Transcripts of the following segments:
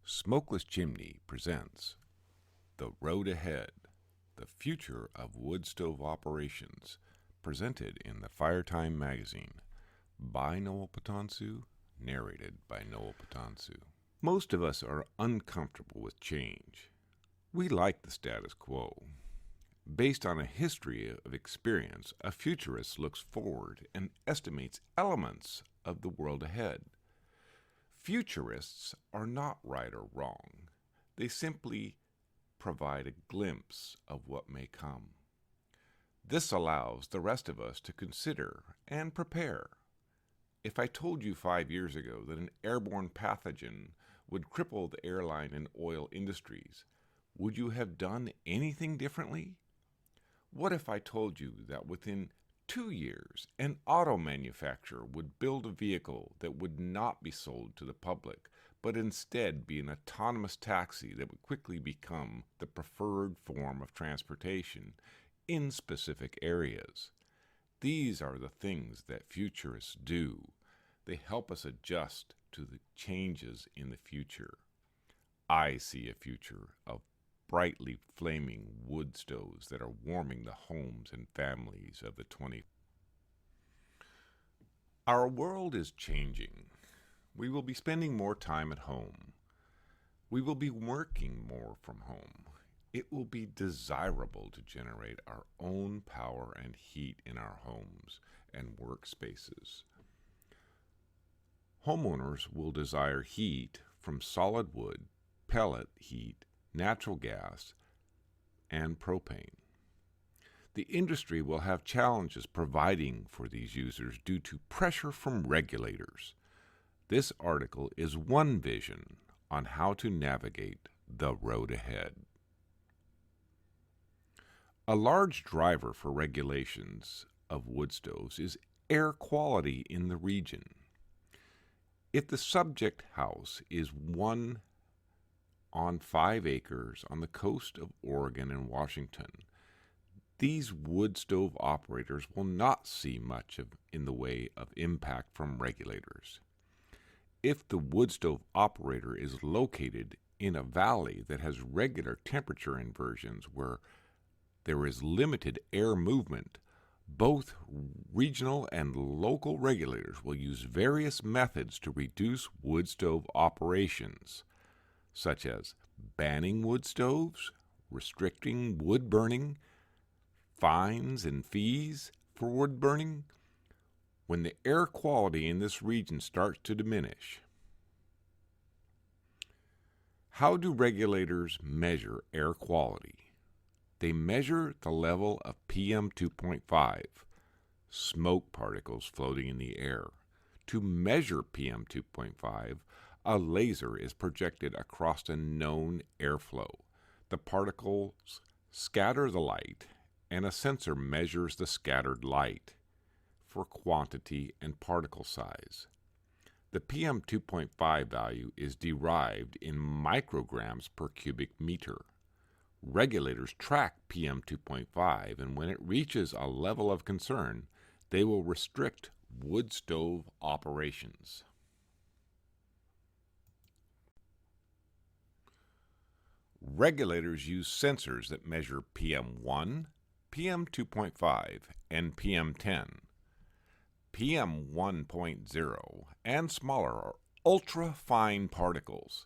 Smokeless Chimney presents The Road Ahead, the Future of Wood Stove Operations, presented in the Firetime magazine, by Noel Patonsu, narrated by Noel Patonsu. Most of us are uncomfortable with change. We like the status quo. Based on a history of experience, a futurist looks forward and estimates elements of the world ahead. Futurists are not right or wrong. They simply provide a glimpse of what may come. This allows the rest of us to consider and prepare. If I told you 5 years ago that an airborne pathogen would cripple the airline and oil industries, would you have done anything differently? What if I told you that within 2 years, an auto manufacturer would build a vehicle that would not be sold to the public, but instead be an autonomous taxi that would quickly become the preferred form of transportation in specific areas? These are the things that futurists do. They help us adjust to the changes in the future. I see a future of brightly flaming wood stoves that are warming the homes and families of the 20th. Our world is changing. We will be spending more time at home. We will be working more from home. It will be desirable to generate our own power and heat in our homes and workspaces. Homeowners will desire heat from solid wood, pellet heat, natural gas, and propane. The industry will have challenges providing for these users due to pressure from regulators. This article is one vision on how to navigate the road ahead. A large driver for regulations of wood stoves is air quality in the region. If the subject house is one on 5 acres on the coast of Oregon and Washington, these wood stove operators will not see much in the way of impact from regulators. If the wood stove operator is located in a valley that has regular temperature inversions where there is limited air movement, both regional and local regulators will use various methods to reduce wood stove operations, such as banning wood stoves, restricting wood burning, fines and fees for wood burning. When the air quality in this region starts to diminish, how do regulators measure air quality? They measure the level of PM 2.5, smoke particles floating in the air. To measure PM 2.5, a laser is projected across a known airflow. The particles scatter the light, and a sensor measures the scattered light for quantity and particle size. The PM 2.5 value is derived in micrograms per cubic meter. Regulators track PM 2.5, and when it reaches a level of concern, they will restrict wood stove operations. Regulators use sensors that measure PM1, PM 2.5, and PM 10. PM 1.0 and smaller are ultra-fine particles.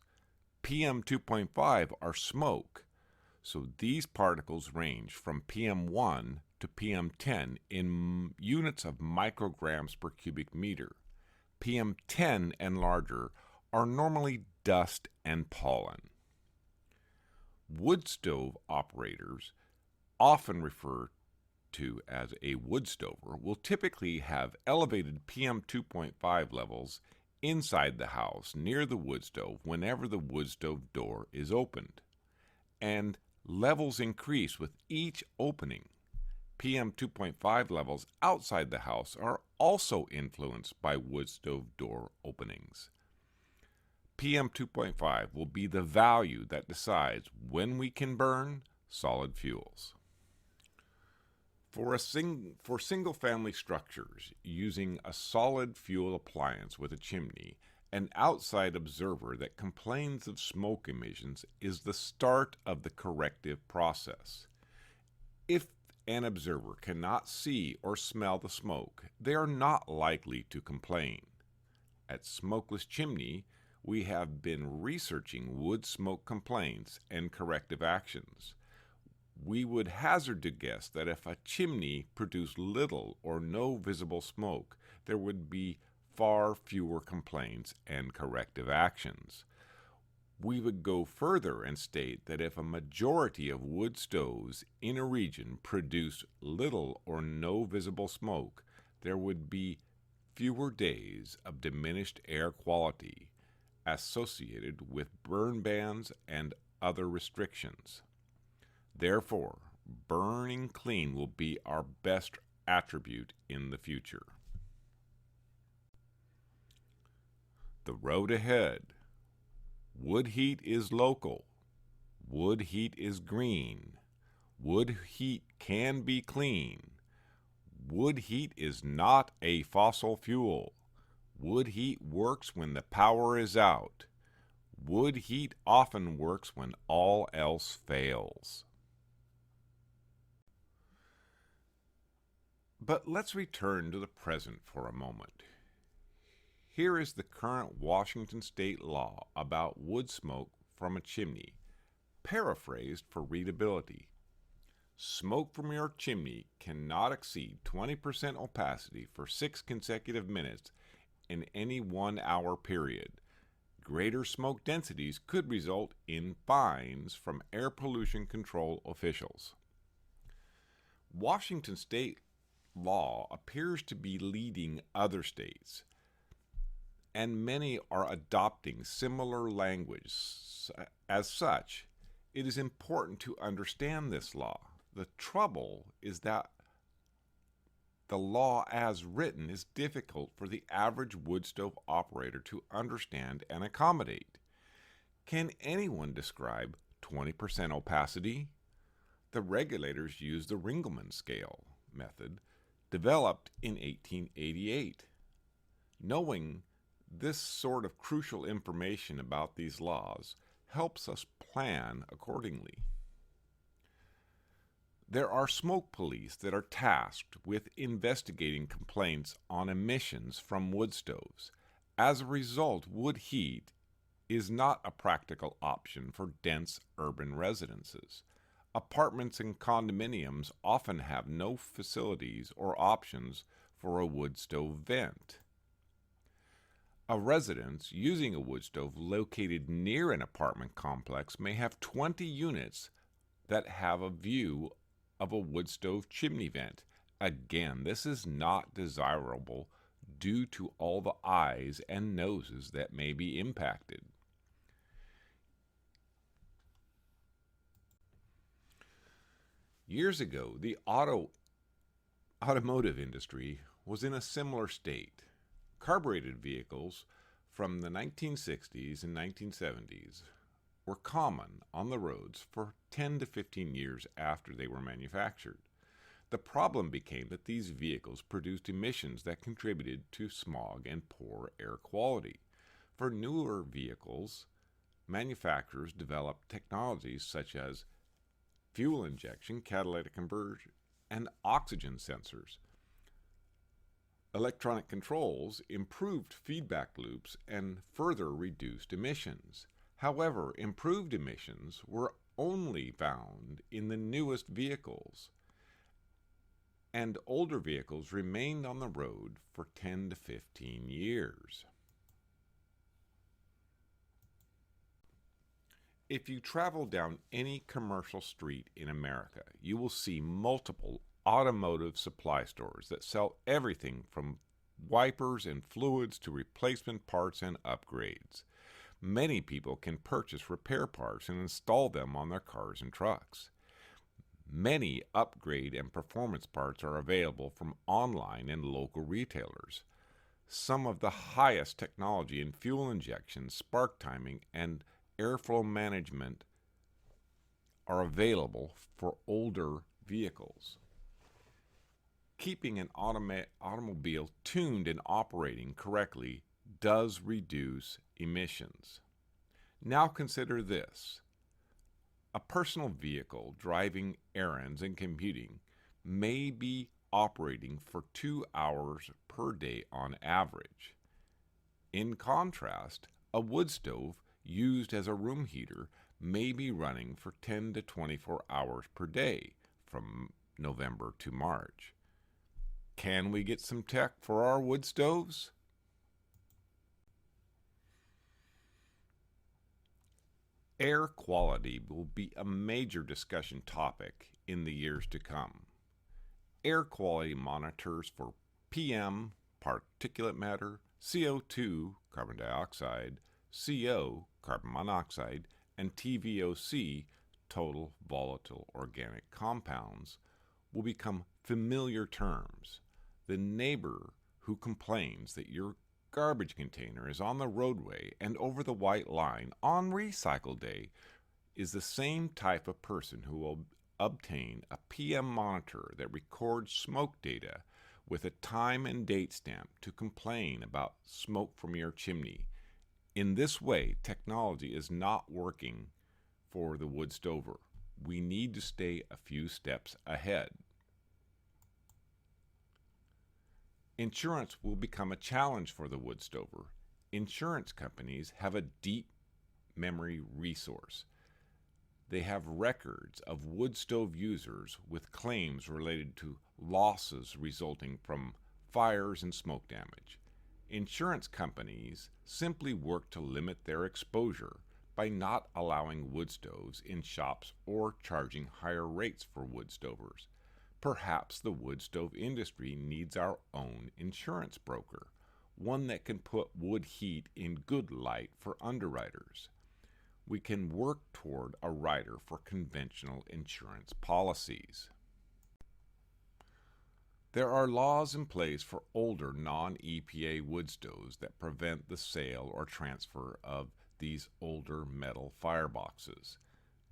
PM 2.5 are smoke, so these particles range from PM1 to PM 10 in units of micrograms per cubic meter. PM 10 and larger are normally dust and pollen. Wood stove operators, often referred to as a wood stover, will typically have elevated PM 2.5 levels inside the house near the wood stove whenever the wood stove door is opened, and levels increase with each opening. PM 2.5 levels outside the house are also influenced by wood stove door openings. PM 2.5 will be the value that decides when we can burn solid fuels. For single-family structures using a solid fuel appliance with a chimney, An outside observer that complains of smoke emissions is the start of the corrective process. If an observer cannot see or smell the smoke, they are not likely to complain. At Smokeless Chimney, we have been researching wood smoke complaints and corrective actions. We would hazard to guess that if a chimney produced little or no visible smoke, there would be far fewer complaints and corrective actions. We would go further and state that if a majority of wood stoves in a region produced little or no visible smoke, there would be fewer days of diminished air quality associated with burn bans and other restrictions. Therefore, burning clean will be our best attribute in the future. The road ahead. Wood heat is local. Wood heat is green. Wood heat can be clean. Wood heat is not a fossil fuel. Wood heat works when the power is out. Wood heat often works when all else fails. But let's return to the present for a moment. Here is the current Washington state law about wood smoke from a chimney, paraphrased for readability. Smoke from your chimney cannot exceed 20% opacity for 6 consecutive minutes in any 1-hour period. Greater smoke densities could result in fines from air pollution control officials. Washington state law appears to be leading other states, and many are adopting similar language. As such, it is important to understand this law. The trouble is that the law as written is difficult for the average wood stove operator to understand and accommodate. Can anyone describe 20% opacity? The regulators use the Ringelmann scale method, developed in 1888. Knowing this sort of crucial information about these laws helps us plan accordingly. There are smoke police that are tasked with investigating complaints on emissions from wood stoves. As a result, wood heat is not a practical option for dense urban residences. Apartments and condominiums often have no facilities or options for a wood stove vent. A residence using a wood stove located near an apartment complex may have 20 units that have a view of a wood stove chimney vent. Again, this is not desirable due to all the eyes and noses that may be impacted. Years ago, the automotive industry was in a similar state. Carbureted vehicles from the 1960s and 1970s were common on the roads for 10 to 15 years after they were manufactured. The problem became that these vehicles produced emissions that contributed to smog and poor air quality. For newer vehicles, manufacturers developed technologies such as fuel injection, catalytic conversion, and oxygen sensors. Electronic controls improved feedback loops and further reduced emissions. However, improved emissions were only found in the newest vehicles, and older vehicles remained on the road for 10 to 15 years. If you travel down any commercial street in America, you will see multiple automotive supply stores that sell everything from wipers and fluids to replacement parts and upgrades. Many people can purchase repair parts and install them on their cars and trucks. Many upgrade and performance parts are available from online and local retailers. Some of the highest technology in fuel injection, spark timing, and airflow management are available for older vehicles. Keeping an automobile tuned and operating correctly does reduce emissions. Now consider this. A personal vehicle driving errands and commuting may be operating for 2 hours per day on average. In contrast, a wood stove used as a room heater may be running for 10 to 24 hours per day from November to March. Can we get some tech for our wood stoves? Air quality will be a major discussion topic in the years to come. Air quality monitors for PM, particulate matter, CO2, carbon dioxide, CO, carbon monoxide, and TVOC, total volatile organic compounds, will become familiar terms. The neighbor who complains that your garbage container is on the roadway and over the white line on recycle day is the same type of person who will obtain a PM monitor that records smoke data with a time and date stamp to complain about smoke from your chimney. In this way, technology is not working for the wood stover. We need to stay a few steps ahead. Insurance will become a challenge for the wood stover. Insurance companies have a deep memory resource. They have records of wood stove users with claims related to losses resulting from fires and smoke damage. Insurance companies simply work to limit their exposure by not allowing wood stoves in shops or charging higher rates for wood stovers. Perhaps the wood stove industry needs our own insurance broker, one that can put wood heat in good light for underwriters. We can work toward a rider for conventional insurance policies. There are laws in place for older non-EPA wood stoves that prevent the sale or transfer of these older metal fireboxes.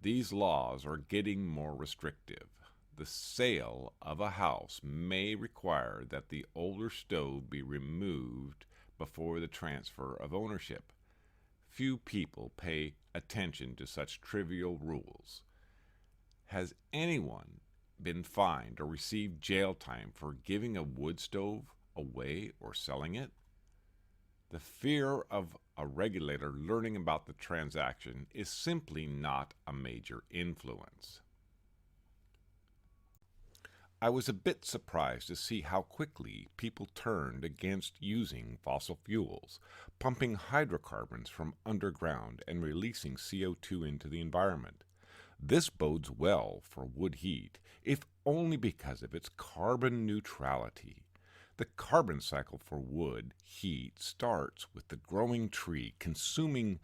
These laws are getting more restrictive. The sale of a house may require that the older stove be removed before the transfer of ownership. Few people pay attention to such trivial rules. Has anyone been fined or received jail time for giving a wood stove away or selling it? The fear of a regulator learning about the transaction is simply not a major influence. I was a bit surprised to see how quickly people turned against using fossil fuels, pumping hydrocarbons from underground and releasing CO2 into the environment. This bodes well for wood heat, if only because of its carbon neutrality. The carbon cycle for wood heat starts with the growing tree consuming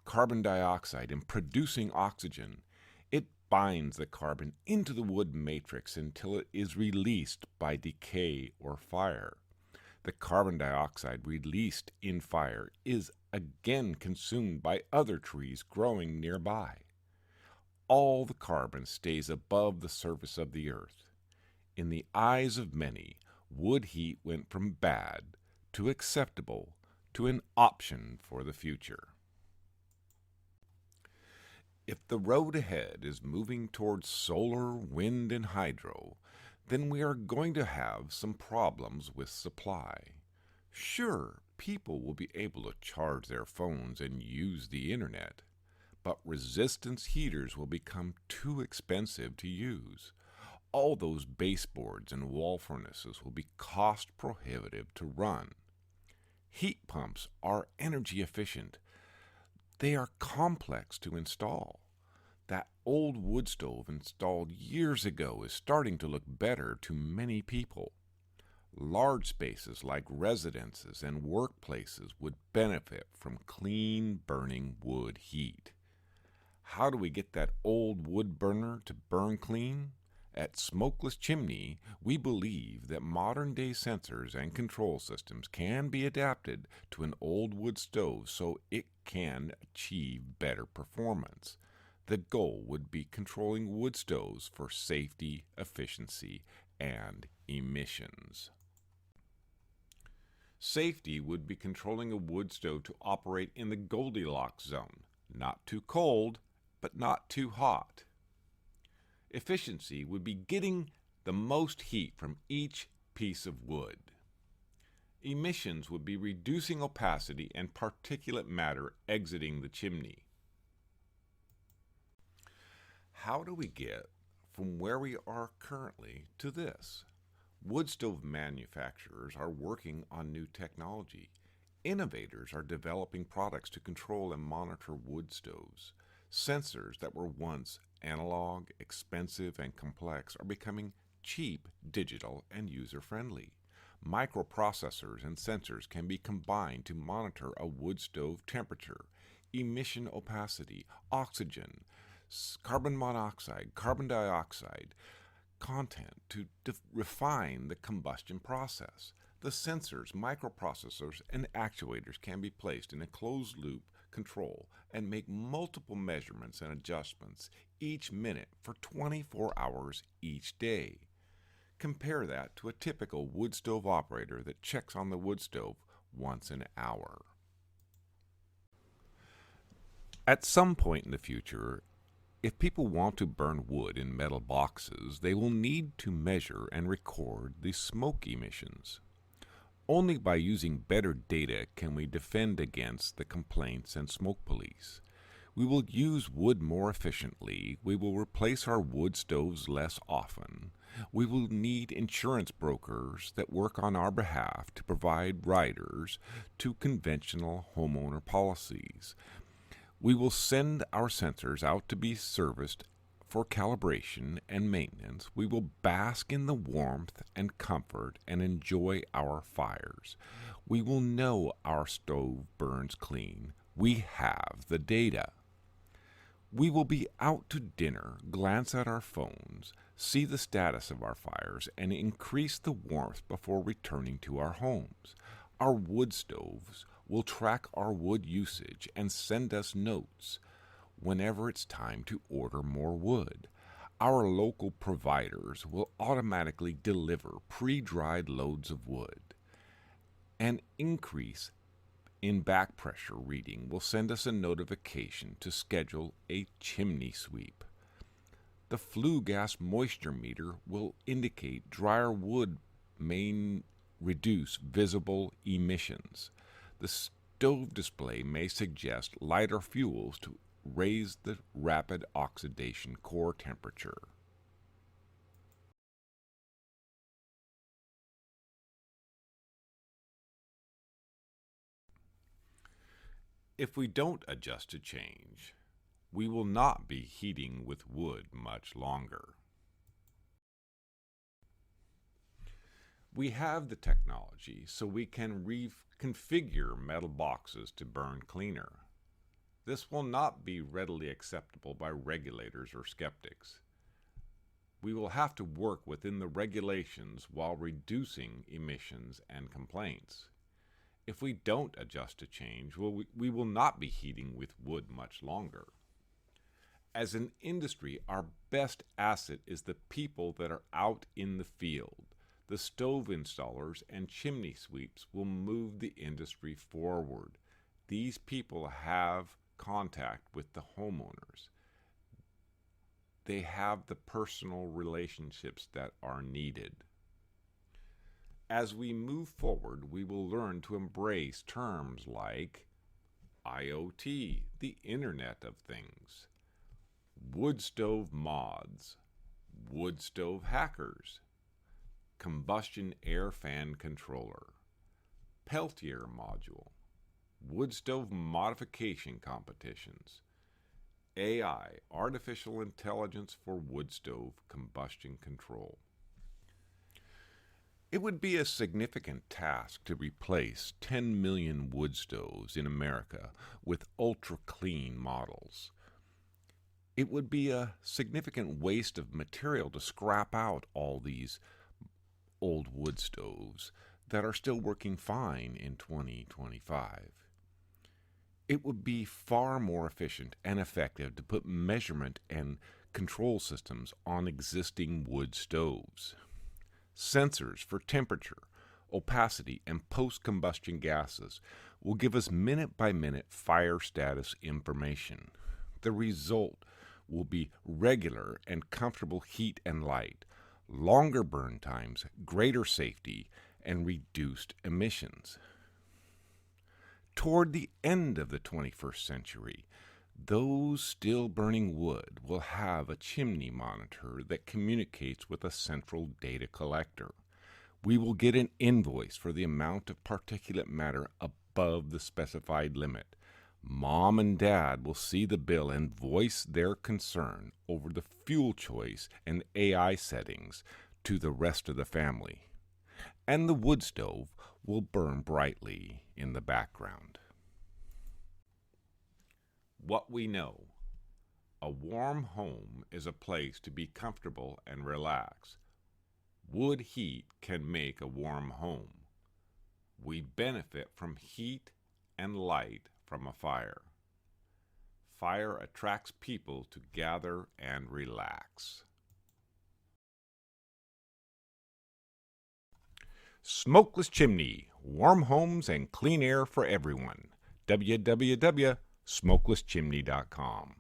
carbon dioxide and producing oxygen. It binds the carbon into the wood matrix until it is released by decay or fire. The carbon dioxide released in fire is again consumed by other trees growing nearby. All the carbon stays above the surface of the earth. In the eyes of many, wood heat went from bad to acceptable to an option for the future. If the road ahead is moving towards solar, wind, and hydro, then we are going to have some problems with supply. Sure, people will be able to charge their phones and use the internet, but resistance heaters will become too expensive to use. All those baseboards and wall furnaces will be cost prohibitive to run. Heat pumps are energy efficient. They are complex to install. That old wood stove installed years ago is starting to look better to many people. Large spaces like residences and workplaces would benefit from clean burning wood heat. How do we get that old wood burner to burn clean? At Smokeless Chimney, we believe that modern-day sensors and control systems can be adapted to an old wood stove so it can achieve better performance. The goal would be controlling wood stoves for safety, efficiency, and emissions. Safety would be controlling a wood stove to operate in the Goldilocks zone, not too cold, but not too hot. Efficiency would be getting the most heat from each piece of wood. Emissions would be reducing opacity and particulate matter exiting the chimney. How do we get from where we are currently to this? Wood stove manufacturers are working on new technology. Innovators are developing products to control and monitor wood stoves. Sensors that were once analog, expensive, and complex are becoming cheap, digital, and user-friendly. Microprocessors and sensors can be combined to monitor a wood stove temperature, emission opacity, oxygen, carbon monoxide, carbon dioxide content to refine the combustion process. The sensors, microprocessors, and actuators can be placed in a closed-loop control and make multiple measurements and adjustments each minute for 24 hours each day. Compare that to a typical wood stove operator that checks on the wood stove once an hour. At some point in the future, if people want to burn wood in metal boxes, they will need to measure and record the smoke emissions. Only by using better data can we defend against the complaints and smoke police. We will use wood more efficiently. We will replace our wood stoves less often. We will need insurance brokers that work on our behalf to provide riders to conventional homeowner policies. We will send our sensors out to be serviced for calibration and maintenance. We will bask in the warmth and comfort and enjoy our fires. We will know our stove burns clean. We have the data. We will be out to dinner, glance at our phones, see the status of our fires, and increase the warmth before returning to our homes. Our wood stoves will track our wood usage and send us notes whenever it's time to order more wood. Our local providers will automatically deliver pre-dried loads of wood. An increase in back pressure reading will send us a notification to schedule a chimney sweep. The flue gas moisture meter will indicate drier wood may reduce visible emissions. The stove display may suggest lighter fuels to raise the rapid oxidation core temperature. If we don't adjust to change, we will not be heating with wood much longer. We have the technology so we can reconfigure metal boxes to burn cleaner. This will not be readily acceptable by regulators or skeptics. We will have to work within the regulations while reducing emissions and complaints. If we don't adjust to change, we will not be heating with wood much longer. As an industry, our best asset is the people that are out in the field. The stove installers and chimney sweeps will move the industry forward. These people have contact with the homeowners. They have the personal relationships that are needed. As we move forward, we will learn to embrace terms like IoT, the Internet of Things, wood stove mods, wood stove hackers, combustion air fan controller, Peltier module, wood stove modification competitions, AI, artificial intelligence for wood stove combustion control. It would be a significant task to replace 10 million wood stoves in America with ultra-clean models. It would be a significant waste of material to scrap out all these old wood stoves that are still working fine in 2025. It would be far more efficient and effective to put measurement and control systems on existing wood stoves. Sensors for temperature, opacity, and post-combustion gases will give us minute-by-minute fire status information. The result will be regular and comfortable heat and light, longer burn times, greater safety, and reduced emissions. Toward the end of the 21st century, those still burning wood will have a chimney monitor that communicates with a central data collector. We will get an invoice for the amount of particulate matter above the specified limit. Mom and Dad will see the bill and voice their concern over the fuel choice and AI settings to the rest of the family. And the wood stove will burn brightly in the background. What we know. A warm home is a place to be comfortable and relax. Wood heat can make a warm home. We benefit from heat and light from a fire. Fire attracts people to gather and relax. Smokeless Chimney, warm homes and clean air for everyone. www.smokelesschimney.com